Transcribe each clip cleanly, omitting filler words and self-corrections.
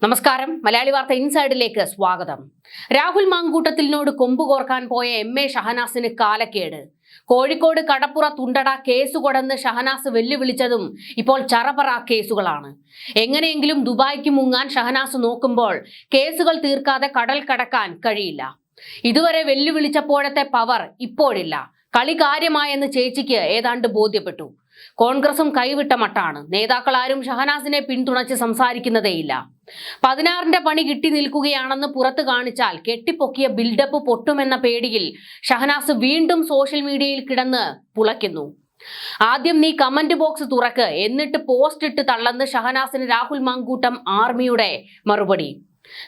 നമസ്കാരം. മലയാളി വാർത്ത ഇൻസൈഡിലേക്ക് സ്വാഗതം. രാഹുൽ മാങ്കൂട്ടത്തിലിനോട് കൊമ്പുകോർക്കാൻ പോയ MA ഷഹനാസിന് കാലക്കേട്. കോഴിക്കോട് കടപ്പുറ തുണ്ടട കേസ് കൊടന്ന് ഷഹനാസ് വെല്ലുവിളിച്ചതും ഇപ്പോൾ ചറപറ കേസുകളാണ്. എങ്ങനെയെങ്കിലും ദുബായ്ക്ക് മുങ്ങാൻ ഷഹനാസ് നോക്കുമ്പോൾ കേസുകൾ തീർക്കാതെ കടൽ കടക്കാൻ കഴിയില്ല. ഇതുവരെ വെല്ലുവിളിച്ചപ്പോഴത്തെ പവർ ഇപ്പോഴില്ല. കളി കാര്യമായെന്ന് ചേച്ചിക്ക് ഏതാണ്ട് ബോധ്യപ്പെട്ടു. കോൺഗ്രസും കൈവിട്ട മട്ടാണ്. നേതാക്കൾ ആരും ഷഹനാസിനെ പിന്തുണച്ച് സംസാരിക്കുന്നതേയില്ല. 16ന്റെ പണി കിട്ടി നിൽക്കുകയാണെന്ന് പുറത്തു കാണിച്ചാൽ കെട്ടിപ്പൊക്കിയ ബിൽഡപ്പ് പൊട്ടുമെന്ന പേടിയിൽ ഷഹനാസ് വീണ്ടും സോഷ്യൽ മീഡിയയിൽ കിടന്ന് പുളയ്ക്കുന്നു. ആദ്യം നീ കമന്റ് ബോക്സ് തുറക്ക്, എന്നിട്ട് പോസ്റ്റ് ഇട്ട് തള്ളന്ന് ഷഹനാസിന് രാഹുൽ മാങ്കൂട്ടം ആർമിയുടെ മറുപടി.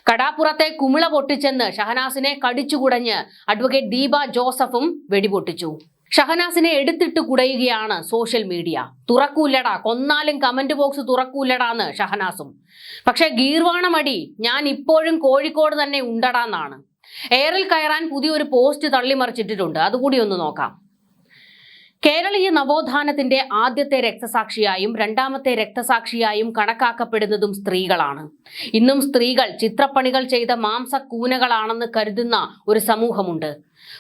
കടാപ്പുറത്തെ കുമിള പൊട്ടിച്ചെന്ന് ഷഹനാസിനെ കടിച്ചുകുടഞ്ഞ് അഡ്വക്കേറ്റ് ദീപ ജോസഫും വെടിപൊട്ടിച്ചു. ഷഹനാസിനെ എടുത്തിട്ട് കുടയുകയാണ് സോഷ്യൽ മീഡിയ. തുറക്കൂല്ലടാ, കൊന്നാലും കമന്റ് ബോക്സ് തുറക്കൂല്ലടാന്ന് ഷഹനാസും. പക്ഷെ ഗീർവാണമടി, ഞാൻ ഇപ്പോഴും കോഴിക്കോട് തന്നെ ഉണ്ടടാന്നാണ്. എയറിൽ കയറാൻ പുതിയൊരു പോസ്റ്റ് തള്ളിമറിച്ചിട്ടിട്ടുണ്ട്. അതുകൂടി ഒന്ന് നോക്കാം. കേരളീയ നവോത്ഥാനത്തിന്റെ ആദ്യത്തെ രക്തസാക്ഷിയായും രണ്ടാമത്തെ രക്തസാക്ഷിയായും കണക്കാക്കപ്പെടുന്നതും സ്ത്രീകളാണ്. ഇന്നും സ്ത്രീകൾ ചിത്രപ്പണികൾ ചെയ്ത മാംസക്കൂനകളാണെന്ന് കരുതുന്ന ഒരു സമൂഹമുണ്ട്.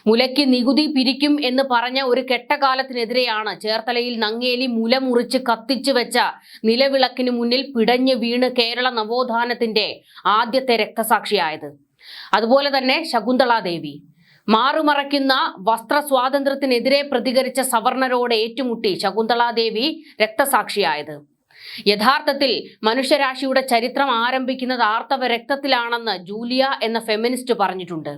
മുലയ്ക്ക് നികുതി പിരിക്കും എന്ന് പറഞ്ഞ ഒരു കെട്ടകാലത്തിനെതിരെയാണ് ചേർത്തലയിൽ നങ്ങേലി മുല മുറിച്ച് കത്തിച്ചു വെച്ച നിലവിളക്കിന് മുന്നിൽ പിടഞ്ഞു വീണ് കേരള നവോത്ഥാനത്തിന്റെ ആദ്യത്തെ രക്തസാക്ഷിയായത്. അതുപോലെ തന്നെ ശകുന്തളാദേവി. മാറുമറയ്ക്കുന്ന വസ്ത്ര സ്വാതന്ത്ര്യത്തിനെതിരെ പ്രതികരിച്ച സവർണരോട് ഏറ്റുമുട്ടി ശകുന്തളാദേവി രക്തസാക്ഷിയായത്. യഥാർത്ഥത്തിൽ മനുഷ്യരാശിയുടെ ചരിത്രം ആരംഭിക്കുന്നത് ആർത്തവ രക്തത്തിലാണെന്ന് ജൂലിയ എന്ന ഫെമിനിസ്റ്റ് പറഞ്ഞിട്ടുണ്ട്.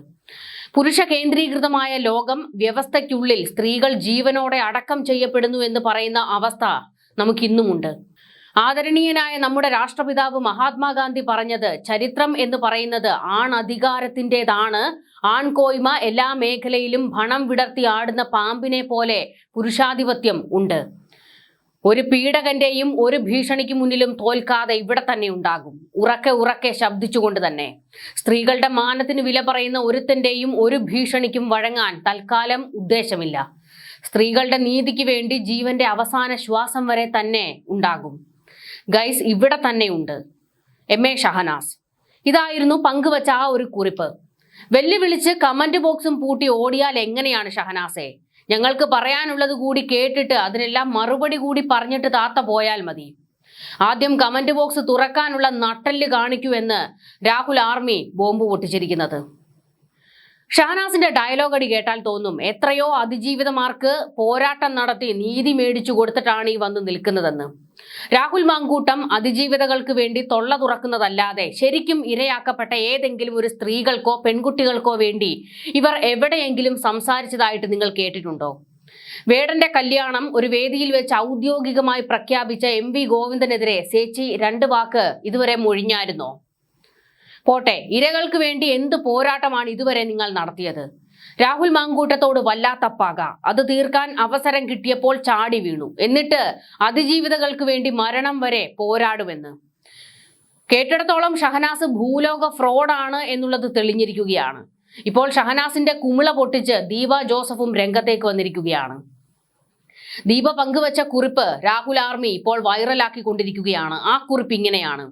പുരുഷ കേന്ദ്രീകൃതമായ ലോകം വ്യവസ്ഥയ്ക്കുള്ളിൽ സ്ത്രീകൾ ജീവനോടെ അടക്കം ചെയ്യപ്പെടുന്നു എന്ന് പറയുന്ന അവസ്ഥ നമുക്കിന്നുമുണ്ട്. ആദരണീയനായ നമ്മുടെ രാഷ്ട്രപിതാവ് മഹാത്മാഗാന്ധി പറഞ്ഞത്, ചരിത്രം എന്ന് പറയുന്നത് ആണധികാരത്തിൻ്റെതാണ്. ആൺകോയ്മ എല്ലാ മേഖലയിലും ഭണം വിടർത്തി ആടുന്ന പാമ്പിനെ പോലെ പുരുഷാധിപത്യം ഉണ്ട്. ഒരു പീഡകന്റെയും ഒരു ഭീഷണിക്ക് മുന്നിലും തോൽക്കാതെ ഇവിടെ തന്നെ ഉണ്ടാകും. ഉറക്കെ ഉറക്കെ ശബ്ദിച്ചുകൊണ്ട് തന്നെ. സ്ത്രീകളുടെ മാനത്തിന് വില പറയുന്ന ഒരുത്തന്റെയും ഒരു ഭീഷണിക്കും വഴങ്ങാൻ തൽക്കാലം ഉദ്ദേശമില്ല. സ്ത്രീകളുടെ നീതിക്ക് വേണ്ടി ജീവന്റെ അവസാന ശ്വാസം വരെ തന്നെ ഉണ്ടാകും. ഗൈസ്, ഇവിടെ തന്നെയുണ്ട് MA ഷഹനാസ്. ഇതായിരുന്നു പങ്കുവച്ച ആ ഒരു കുറിപ്പ്. വെല്ലുവിളിച്ച് കമന്റ് ബോക്സും പൂട്ടി ഓടിയാൽ എങ്ങനെയാണ് ഷഹനാസെ? ഞങ്ങൾക്ക് പറയാനുള്ളത് കൂടി കേട്ടിട്ട് അതിനെല്ലാം മറുപടി കൂടി പറഞ്ഞിട്ട് താത്ത പോയാൽ മതി. ആദ്യം കമന്റ് ബോക്സ് തുറക്കാനുള്ള നട്ടെല്ല് കാണിക്കൂ എന്ന് രാഹുൽ ആർമി ബോംബ് പൊട്ടിച്ചിരിക്കുന്നത്. ഷഹനാസിന്റെ ഡയലോഗ് അടി കേട്ടാൽ തോന്നും എത്രയോ അതിജീവിതമാർക്ക് പോരാട്ടം നടത്തി നീതി മേടിച്ചു കൊടുത്തിട്ടാണ് ഈ വന്ന് നിൽക്കുന്നതെന്ന്. രാഹുൽ മാങ്കൂട്ടം അതിജീവിതകൾക്ക് വേണ്ടി തൊള്ള തുറക്കുന്നതല്ലാതെ ശരിക്കും ഇരയാക്കപ്പെട്ട ഏതെങ്കിലും ഒരു സ്ത്രീകൾക്കോ പെൺകുട്ടികൾക്കോ വേണ്ടി ഇവർ എവിടെയെങ്കിലും സംസാരിച്ചതായിട്ട് നിങ്ങൾ കേട്ടിട്ടുണ്ടോ? വേടന്റെ കല്യാണം ഒരു വേദിയിൽ വെച്ച് ഔദ്യോഗികമായി പ്രഖ്യാപിച്ച MV ഗോവിന്ദനെതിരെ ചേച്ചി 2 വാക്ക് ഇതുവരെ മൊഴിഞ്ഞായിരുന്നോ? പോട്ടെ, ഇരകൾക്ക് വേണ്ടി എന്ത് പോരാട്ടമാണ് ഇതുവരെ നിങ്ങൾ നടത്തിയത്? രാഹുൽ മാങ്കൂട്ടത്തോട് വല്ലാത്ത പക, അത് തീർക്കാൻ അവസരം കിട്ടിയപ്പോൾ ചാടി വീണു. എന്നിട്ട് അതിജീവിതകൾക്ക് വേണ്ടി മരണം വരെ പോരാടുമെന്ന്. കേട്ടിടത്തോളം ഷഹനാസ് ഭൂലോക ഫ്രോഡാണ് എന്നുള്ളത് തെളിഞ്ഞിരിക്കുകയാണ്. ഇപ്പോൾ ഷഹനാസിന്റെ കുമിള പൊട്ടിച്ച് ദീപ ജോസഫും രംഗത്തേക്ക് വന്നിരിക്കുകയാണ്. ദീപ പങ്കുവച്ച കുറിപ്പ് രാഹുൽ ആർമി ഇപ്പോൾ വൈറലാക്കിക്കൊണ്ടിരിക്കുകയാണ്. ആ കുറിപ്പ് ഇങ്ങനെയാണ്: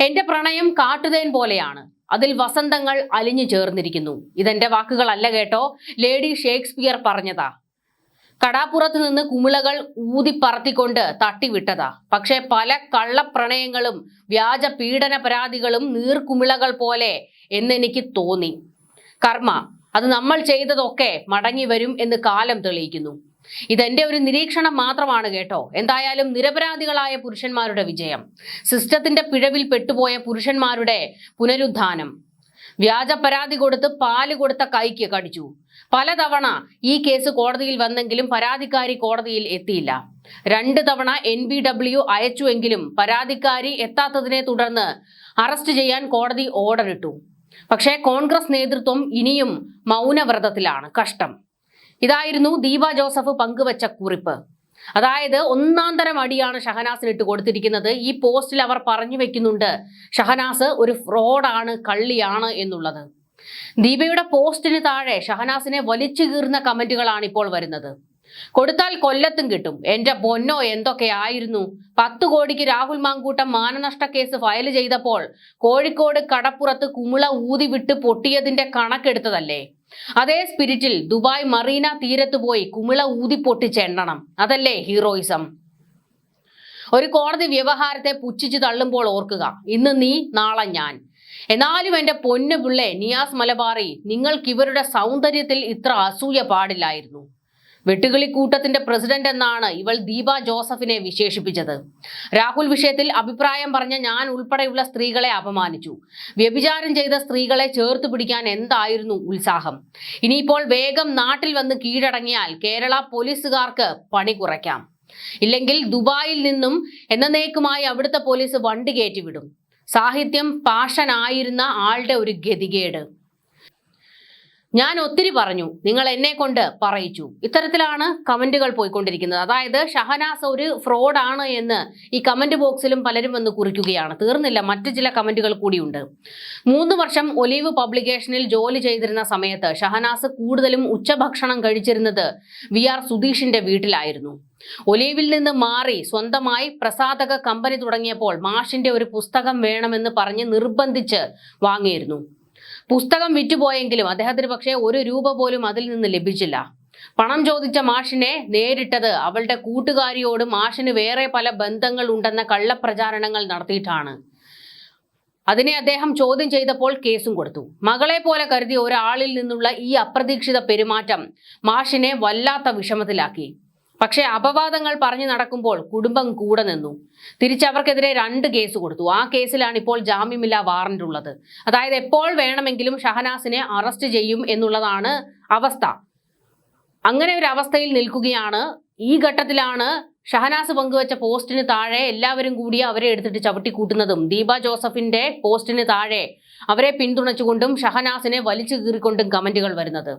എന്റെ പ്രണയം കാട്ടുതേൻ പോലെയാണ്, അതിൽ വസന്തങ്ങൾ അലിഞ്ഞു ചേർന്നിരിക്കുന്നു. ഇതെന്റെ വാക്കുകളല്ല കേട്ടോ, ലേഡി ഷേക്സ്പിയർ പറഞ്ഞതാ. കടാപ്പുറത്ത് നിന്ന് കുമിളകൾ ഊതിപ്പറത്തിക്കൊണ്ട് തട്ടിവിട്ടതാ. പക്ഷെ പല കള്ളപ്രണയങ്ങളും വ്യാജ പീഡന പരാതികളും നീർക്കുമിളകൾ പോലെ എന്നെനിക്ക് തോന്നി. കർമ്മ, അത് നമ്മൾ ചെയ്തതൊക്കെ മടങ്ങി വരും എന്ന് കാലം തെളിയിക്കുന്നു. ഇതെന്റെ ഒരു നിരീക്ഷണം മാത്രമാണ് കേട്ടോ. എന്തായാലും നിരപരാധികളായ പുരുഷന്മാരുടെ വിജയം, സിസ്റ്റത്തിന്റെ പിഴവിൽ പെട്ടുപോയ പുരുഷന്മാരുടെ പുനരുദ്ധാനം. വ്യാജ പരാതി കൊടുത്ത് പാല് കൊടുത്ത കൈക്ക് കടിച്ചു. പലതവണ ഈ കേസ് കോടതിയിൽ വന്നെങ്കിലും പരാതിക്കാരി കോടതിയിൽ എത്തിയില്ല. 2 തവണ NBW അയച്ചുവെങ്കിലും പരാതിക്കാരി എത്താത്തതിനെ തുടർന്ന് അറസ്റ്റ് ചെയ്യാൻ കോടതി ഓർഡർ ഇട്ടു. പക്ഷേ കോൺഗ്രസ് നേതൃത്വം ഇനിയും മൗനവ്രതത്തിലാണ്. കഷ്ടം. ഇതായിരുന്നു ദീപ ജോസഫ് പങ്കുവച്ച കുറിപ്പ്. അതായത് ഒന്നാന്തരം അടിയാണ് ഷഹനാസിന് ഇട്ട് കൊടുത്തിരിക്കുന്നത്. ഈ പോസ്റ്റിൽ അവർ പറഞ്ഞു വെക്കുന്നുണ്ട് ഷഹനാസ് ഒരു ഫ്രോഡാണ്, കള്ളിയാണ് എന്നുള്ളത്. ദീപയുടെ പോസ്റ്റിന് താഴെ ഷഹനാസിനെ വലിച്ചു കീറുന്ന കമന്റുകളാണ് ഇപ്പോൾ വരുന്നത്. കൊടുത്താൽ കൊല്ലത്തും കിട്ടും. എന്റെ പൊന്നോ, എന്തൊക്കെയായിരുന്നു. 10 കോടിക്ക് രാഹുൽ മാങ്കൂട്ടം മാനനഷ്ട കേസ് ഫയൽ ചെയ്തപ്പോൾ കോഴിക്കോട് കടപ്പുറത്ത് കുമിള ഊതി വിട്ട് പൊട്ടിയതിന്റെ കണക്കെടുത്തതല്ലേ? അതേ സ്പിരിറ്റിൽ ദുബായ് മറീന തീരത്ത് പോയി കുമിള ഊതി പൊട്ടിച്ചെണ്ണണം. അതല്ലേ ഹീറോയിസം? ഒരു കോടതി വ്യവഹാരത്തെ പുച്ഛിച്ചു തള്ളുമ്പോൾ ഓർക്കുക, ഇന്ന് നീ, നാളെ ഞാൻ. എന്നാലും എന്റെ പൊന്നു പിള്ളേ നിയാസ് മലബാറി, നിങ്ങൾക്ക് ഇവരുടെ സൗന്ദര്യത്തിൽ ഇത്ര അസൂയ പാടില്ലായിരുന്നു. വെട്ടുകിളിക്കൂട്ടത്തിന്റെ പ്രസിഡന്റ് എന്നാണ് ഇവൾ ദീപ ജോസഫിനെ വിശേഷിപ്പിച്ചത്. രാഹുൽ വിഷയത്തിൽ അഭിപ്രായം പറഞ്ഞ ഞാൻ ഉൾപ്പെടെയുള്ള സ്ത്രീകളെ അപമാനിച്ചു. വ്യഭിചാരം ചെയ്ത സ്ത്രീകളെ ചേർത്ത് പിടിക്കാൻ എന്തായിരുന്നു ഉത്സാഹം? ഇനിയിപ്പോൾ വേഗം നാട്ടിൽ വന്ന് കീഴടങ്ങിയാൽ കേരള പോലീസുകാർക്ക് പണി കുറയ്ക്കാം. ഇല്ലെങ്കിൽ ദുബായിൽ നിന്നും എന്നേക്കുമായി അവിടുത്തെ പോലീസ് വണ്ടി കയറ്റിവിടും. സാഹിത്യം പാഷനായിരുന്ന ആളുടെ ഒരു ഗതികേട്. ഞാൻ ഒത്തിരി പറഞ്ഞു, നിങ്ങൾ എന്നെ കൊണ്ട് പറയിച്ചു. ഇത്തരത്തിലാണ് കമന്റുകൾ പോയിക്കൊണ്ടിരിക്കുന്നത്. അതായത് ഷഹനാസ് ഒരു ഫ്രോഡാണ് എന്ന് ഈ കമന്റ് ബോക്സിലും പലരും വന്ന് കുറിക്കുകയാണ്. തീർന്നില്ല, മറ്റു ചില കമന്റുകൾ കൂടിയുണ്ട്. 3 വർഷം ഒലീവ് പബ്ലിക്കേഷനിൽ ജോലി ചെയ്തിരുന്ന സമയത്ത് ഷഹനാസ് കൂടുതലും ഉച്ചഭക്ഷണം കഴിച്ചിരുന്നത് VR സുധീഷിന്റെ വീട്ടിലായിരുന്നു. ഒലീവിൽ നിന്ന് മാറി സ്വന്തമായി പ്രസാധക കമ്പനി തുടങ്ങിയപ്പോൾ മാഷിന്റെ ഒരു പുസ്തകം വേണമെന്ന് പറഞ്ഞ് നിർബന്ധിച്ച് വാങ്ങിയിരുന്നു. പുസ്തകം വിറ്റുപോയെങ്കിലും അദ്ദേഹത്തിന് പക്ഷേ 1 രൂപ പോലും അതിൽ നിന്ന് ലഭിച്ചില്ല. പണം ചോദിച്ച മാഷിനെ നേരിട്ടത് അവളുടെ കൂട്ടുകാരിയോട് മാഷിന് വേറെ പല ബന്ധങ്ങൾ ഉണ്ടെന്ന കള്ളപ്രചാരണങ്ങൾ നടത്തിയിട്ടാണ്. അതിനെ അദ്ദേഹം ചോദ്യം ചെയ്തപ്പോൾ കേസും കൊടുത്തു. മകളെ പോലെ കരുതിയ ഒരാളിൽ നിന്നുള്ള ഈ അപ്രതീക്ഷിത പെരുമാറ്റം മാഷിനെ വല്ലാത്ത വിഷമത്തിലാക്കി. പക്ഷേ അപവാദങ്ങൾ പറഞ്ഞു നടക്കുമ്പോൾ കുടുംബം കൂടെ നിന്നു. തിരിച്ചവർക്കെതിരെ 2 കേസ് കൊടുത്തു. ആ കേസിലാണ് ഇപ്പോൾ ജാമ്യമില്ലാ വാറന്റ് ഉള്ളത്. അതായത് എപ്പോൾ വേണമെങ്കിലും ഷഹനാസിനെ അറസ്റ്റ് ചെയ്യും എന്നുള്ളതാണ് അവസ്ഥ. അങ്ങനെ ഒരു അവസ്ഥയിൽ നിൽക്കുകയാണ്. ഈ ഘട്ടത്തിലാണ് ഷഹനാസ് പങ്കുവച്ച പോസ്റ്റിന് താഴെ എല്ലാവരും കൂടി അവരെ എടുത്തിട്ട് ചവിട്ടിക്കൂട്ടുന്നതും ദീപ ജോസഫിന്റെ പോസ്റ്റിന് താഴെ അവരെ പിന്തുണച്ചുകൊണ്ടും ഷഹനാസിനെ വലിച്ചു കീറിക്കൊണ്ടും കമന്റുകൾ വരുന്നത്.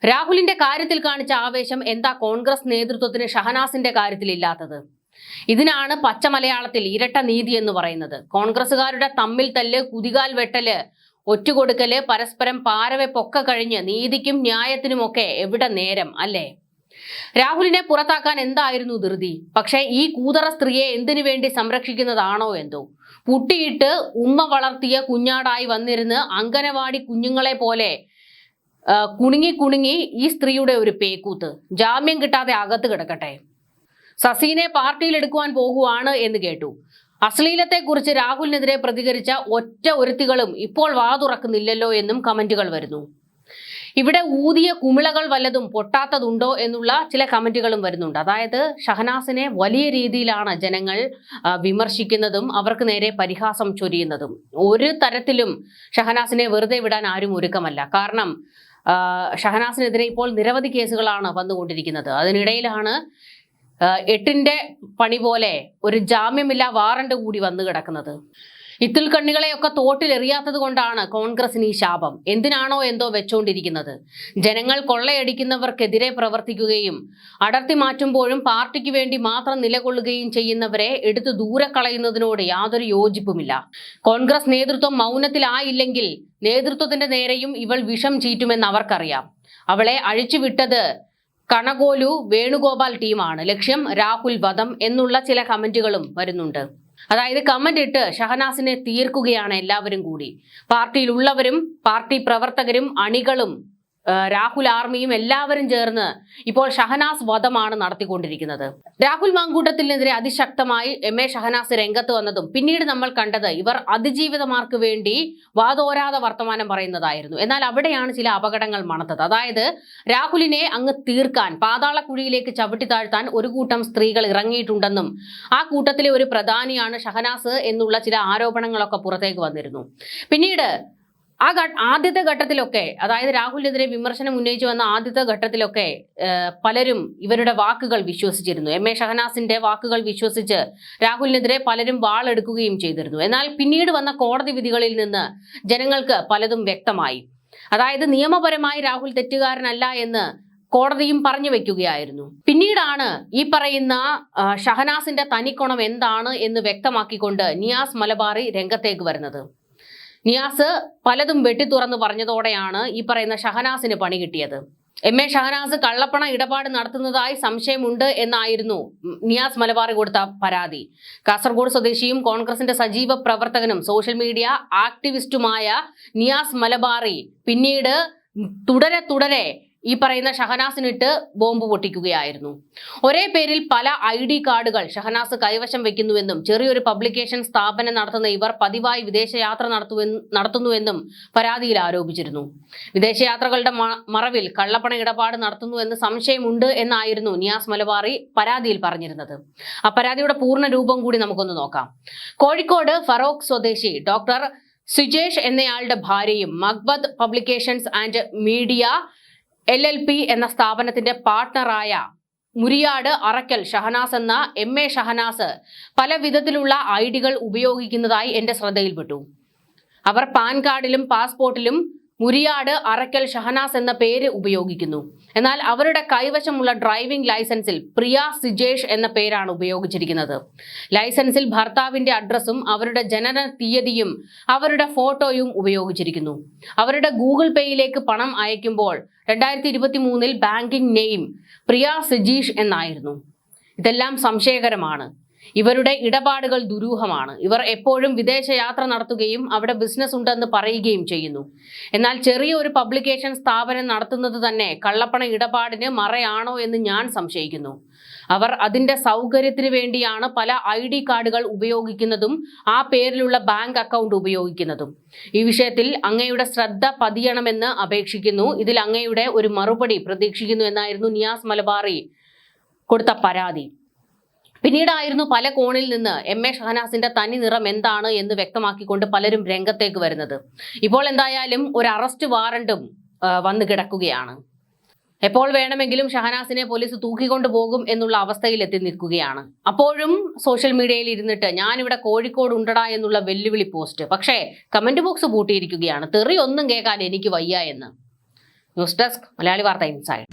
രാഹുലിന്റെ കാര്യത്തിൽ കാണിച്ച ആവേശം എന്താ കോൺഗ്രസ് നേതൃത്വത്തിന് ഷഹനാസിന്റെ കാര്യത്തിൽ ഇല്ലാത്തത്? ഇതിനാണ് പച്ച മലയാളത്തിൽ ഇരട്ട നീതി എന്ന് പറയുന്നത്. കോൺഗ്രസുകാരുടെ തമ്മിൽ തല്ല്, കുതികാൽ വെട്ടല്, ഒറ്റുകൊടുക്കല്, പരസ്പരം പാരവെപ്പൊക്കെ കഴിഞ്ഞ് നീതിക്കും ന്യായത്തിനുമൊക്കെ എവിടെ നേരം അല്ലേ? രാഹുലിനെ പുറത്താക്കാൻ എന്തായിരുന്നു ധൃതി? പക്ഷേ ഈ കൂതറ സ്ത്രീയെ എന്തിനു വേണ്ടി സംരക്ഷിക്കുന്നതാണോ എന്തോ. പുട്ടിയിട്ട് ഉമ്മ വളർത്തിയ കുഞ്ഞാടായി വന്നിരുന്ന് അങ്കനവാടി കുഞ്ഞുങ്ങളെ പോലെ കുണുങ്ങി ഈ സ്ത്രീയുടെ ഒരു പേക്കൂത്ത്. ജാമ്യം കിട്ടാതെ അകത്ത് കിടക്കട്ടെ. സസീനെ പാർട്ടിയിൽ എടുക്കുവാൻ പോകുവാണ് എന്ന് കേട്ടു. അശ്ലീലത്തെക്കുറിച്ച് രാഹുലിനെതിരെ പ്രതികരിച്ച ഒറ്റ ഒരുത്തികളും ഇപ്പോൾ വാതുറക്കുന്നില്ലല്ലോ എന്നും കമന്റുകൾ വരുന്നു. ഇവിടെ ഊതിയ കുമിളകൾ വല്ലതും പൊട്ടാത്തതുണ്ടോ എന്നുള്ള ചില കമന്റുകളും വരുന്നുണ്ട്. അതായത് ഷഹനാസിനെ വലിയ രീതിയിലാണ് ജനങ്ങൾ വിമർശിക്കുന്നതും അവർക്ക് നേരെ പരിഹാസം ചൊരിയുന്നതും. ഒരു തരത്തിലും ഷഹനാസിനെ വെറുതെ വിടാൻ ആരും ഒരുക്കമല്ല. കാരണം ഷഹനാസിനെതിരെ ഇപ്പോൾ നിരവധി കേസുകളാണ് വന്നുകൊണ്ടിരിക്കുന്നത്. അതിനിടയിലാണ് 8ന്റെ പണി പോലെ ഒരു ജാമ്യമില്ലാ വാറന്റ് കൂടി വന്നു കിടക്കുന്നത്. ഇത്തിൽ കണ്ണികളെയൊക്കെ തോട്ടിലെറിയാത്തത് കൊണ്ടാണ് കോൺഗ്രസിന് ഈ ശാപം. എന്തിനാണോ എന്തോ വെച്ചോണ്ടിരിക്കുന്നത്. ജനങ്ങൾ കൊള്ളയടിക്കുന്നവർക്കെതിരെ പ്രവർത്തിക്കുകയും അടർത്തി മാറ്റുമ്പോഴും പാർട്ടിക്ക് വേണ്ടി മാത്രം നിലകൊള്ളുകയും ചെയ്യുന്നവരെ എടുത്തു ദൂരെ കളയുന്നതിനോട് യാതൊരു യോജിപ്പുമില്ല. കോൺഗ്രസ് നേതൃത്വം മൗനത്തിലായില്ലെങ്കിൽ നേതൃത്വത്തിന്റെ നേരെയും ഇവൾ വിഷം ചീറ്റുമെന്ന് അവർക്കറിയാം. അവളെ അഴിച്ചുവിട്ടത് കണകോലു വേണുഗോപാൽ ടീമാണ്. ലക്ഷ്യം രാഹുൽ വധം എന്നുള്ള ചില കമന്റുകളും വരുന്നുണ്ട്. അതായത് കമന്റ് ഇട്ട് ഷഹനാസിനെ തീർക്കുകയാണ് എല്ലാവരും കൂടി. പാർട്ടിയിലുള്ളവരും പാർട്ടി പ്രവർത്തകരും അണികളും രാഹുൽ ആർമിയും എല്ലാവരും ചേർന്ന് ഇപ്പോൾ ഷഹനാസ് വധമാണ് നടത്തിക്കൊണ്ടിരിക്കുന്നത്. രാഹുൽ മാങ്കൂട്ടത്തിനെതിരെ അതിശക്തമായി MA ഷഹനാസ് രംഗത്ത് വന്നതും പിന്നീട് നമ്മൾ കണ്ടത് ഇവർ അതിജീവിതമാർക്ക് വേണ്ടി വാതോരാതെ വർത്തമാനം പറയുന്നതായിരുന്നു. എന്നാൽ അവിടെയാണ് ചില അപകടങ്ങൾ മണത്തത്. അതായത് രാഹുലിനെ അങ്ങ് തീർക്കാൻ, പാതാളക്കുഴിയിലേക്ക് ചവിട്ടി താഴ്ത്താൻ ഒരു കൂട്ടം സ്ത്രീകൾ ഇറങ്ങിയിട്ടുണ്ടെന്നും ആ കൂട്ടത്തിലെ ഒരു പ്രധാനിയാണ് ഷഹനാസ് എന്നുള്ള ചില ആരോപണങ്ങളൊക്കെ പുറത്തേക്ക് വന്നിരുന്നു. പിന്നീട് ആദ്യത്തെ ഘട്ടത്തിലൊക്കെ, അതായത് രാഹുലിനെതിരെ വിമർശനം ഉന്നയിച്ചു വന്ന ആദ്യത്തെ ഘട്ടത്തിലൊക്കെ പലരും ഇവരുടെ വാക്കുകൾ വിശ്വസിച്ചിരുന്നു. MA ഷഹനാസിന്റെ വാക്കുകൾ വിശ്വസിച്ച് രാഹുലിനെതിരെ പലരും വാളെടുക്കുകയും ചെയ്തിരുന്നു. എന്നാൽ പിന്നീട് വന്ന കോടതി വിധികളിൽ നിന്ന് ജനങ്ങൾക്ക് പലതും വ്യക്തമായി. അതായത് നിയമപരമായി രാഹുൽ തെറ്റുകാരനല്ല എന്ന് കോടതിയും പറഞ്ഞു വെക്കുകയായിരുന്നു. പിന്നീടാണ് ഈ പറയുന്ന ഷഹനാസിന്റെ തനിക്കൊണം എന്താണ് എന്ന് വ്യക്തമാക്കിക്കൊണ്ട് നിയാസ് മലബാറി രംഗത്തേക്ക് വരുന്നത്. നിയാസ് പലതും വെട്ടിത്തുറന്ന് പറഞ്ഞതോടെയാണ് ഈ പറയുന്ന ഷഹനാസിന് പണി കിട്ടിയത്. എം.എ. ഷഹനാസ് കള്ളപ്പണ ഇടപാട് നടത്തുന്നതായി സംശയമുണ്ട് എന്നായിരുന്നു നിയാസ് മലബാറി കൊടുത്ത പരാതി. കാസർഗോഡ് സ്വദേശിയും കോൺഗ്രസിന്റെ സജീവ പ്രവർത്തകനും സോഷ്യൽ മീഡിയ ആക്ടിവിസ്റ്റുമായ നിയാസ് മലബാറി പിന്നീട് തുടരെ ഈ പറയുന്ന ഷഹനാസിനിട്ട് ബോംബ് പൊട്ടിക്കുകയായിരുന്നു. ഒരേ പേരിൽ പല ID കാർഡുകൾ ഷഹനാസ് കൈവശം വെക്കുന്നുവെന്നും ചെറിയൊരു പബ്ലിക്കേഷൻ സ്ഥാപനം നടത്തുന്ന ഇവർ പതിവായി വിദേശയാത്ര നടത്തുന്നുവെന്നും പരാതിയിൽ ആരോപിച്ചിരുന്നു. വിദേശയാത്രകളുടെ മറവിൽ കള്ളപ്പണ ഇടപാട് നടത്തുന്നുവെന്ന് സംശയമുണ്ട് എന്നായിരുന്നു നിയാസ് മലബാറി പരാതിയിൽ പറഞ്ഞിരുന്നത്. ആ പരാതിയുടെ പൂർണ്ണ രൂപം കൂടി നമുക്കൊന്ന് നോക്കാം. കോഴിക്കോട് ഫറോക്ക് സ്വദേശി ഡോക്ടർ സുജേഷ് എന്നയാളുടെ ഭാര്യയും മക്ബദ് പബ്ലിക്കേഷൻസ് ആൻഡ് മീഡിയ LLP എന്ന സ്ഥാപനത്തിന്റെ പാർട്ണറായ മുരിയാട് അറക്കൽ ഷഹനാസ് എന്ന M.A. ഷഹനാസ് പല വിധത്തിലുള്ള ഐഡികൾ ഉപയോഗിക്കുന്നതായി എന്റെ ശ്രദ്ധയിൽപ്പെട്ടു. അവർ പാൻ കാർഡിലും പാസ്പോർട്ടിലും മുരിയാട് അറക്കൽ ഷഹനാസ് എന്ന പേര് ഉപയോഗിക്കുന്നു. എന്നാൽ അവരുടെ കൈവശമുള്ള ഡ്രൈവിംഗ് ലൈസൻസിൽ പ്രിയ സിജേഷ് എന്ന പേരാണ് ഉപയോഗിച്ചിരിക്കുന്നത്. ലൈസൻസിൽ ഭർത്താവിന്റെ അഡ്രസ്സും അവരുടെ ജനന തീയതിയും അവരുടെ ഫോട്ടോയും ഉപയോഗിച്ചിരിക്കുന്നു. അവരുടെ ഗൂഗിൾ പേയിലേക്ക് പണം അയക്കുമ്പോൾ 2023 ബാങ്കിംഗ് നെയിം പ്രിയ സിജീഷ് എന്നായിരുന്നു. ഇതെല്ലാം സംശയകരമാണ്. ഇവരുടെ ഇടപാടുകൾ ദുരൂഹമാണ്. ഇവർ എപ്പോഴും വിദേശയാത്ര നടത്തുകയും അവിടെ ബിസിനസ് ഉണ്ടെന്ന് പറയുകയും ചെയ്യുന്നു. എന്നാൽ ചെറിയൊരു പബ്ലിക്കേഷൻ സ്ഥാപനം നടത്തുന്നത് തന്നെ കള്ളപ്പണ ഇടപാടിന് മറയാണോ എന്ന് ഞാൻ സംശയിക്കുന്നു. അവർ അതിന്റെ സൗകര്യത്തിന് വേണ്ടിയാണ് പല ID കാർഡുകൾ ഉപയോഗിക്കുന്നതും ആ പേരിലുള്ള ബാങ്ക് അക്കൗണ്ട് ഉപയോഗിക്കുന്നതും. ഈ വിഷയത്തിൽ അങ്ങയുടെ ശ്രദ്ധ പതിയണമെന്ന് അപേക്ഷിക്കുന്നു. ഇതിൽ അങ്ങയുടെ ഒരു മറുപടി പ്രതീക്ഷിക്കുന്നു എന്നായിരുന്നു നിയാസ് മലബാറി കൊടുത്ത പരാതി. പിന്നീടായിരുന്നു പല കോണിൽ നിന്ന് M.A. ഷഹനാസിന്റെ തനി നിറം എന്താണ് എന്ന് വ്യക്തമാക്കിക്കൊണ്ട് പലരും രംഗത്തേക്ക് വരുന്നത്. ഇപ്പോൾ എന്തായാലും ഒരു അറസ്റ്റ് വാറണ്ടും വന്നു കിടക്കുകയാണ്. എപ്പോൾ വേണമെങ്കിലും ഷഹനാസിനെ പോലീസ് തൂക്കിക്കൊണ്ടു പോകും എന്നുള്ള അവസ്ഥയിൽ എത്തി നിൽക്കുകയാണ്. അപ്പോഴും സോഷ്യൽ മീഡിയയിൽ ഇരുന്നിട്ട് ഞാനിവിടെ കോഴിക്കോട് ഉണ്ടടാ എന്നുള്ള വെല്ലുവിളി പോസ്റ്റ്. പക്ഷേ കമന്റ് ബോക്സ് പൂട്ടിയിരിക്കുകയാണ്. തെറി ഒന്നും കേൾക്കാൻ എനിക്ക് വയ്യ എന്ന്. ന്യൂസ് ഡെസ്ക് മലയാളി വാർത്ത ഇൻസൈഡ്.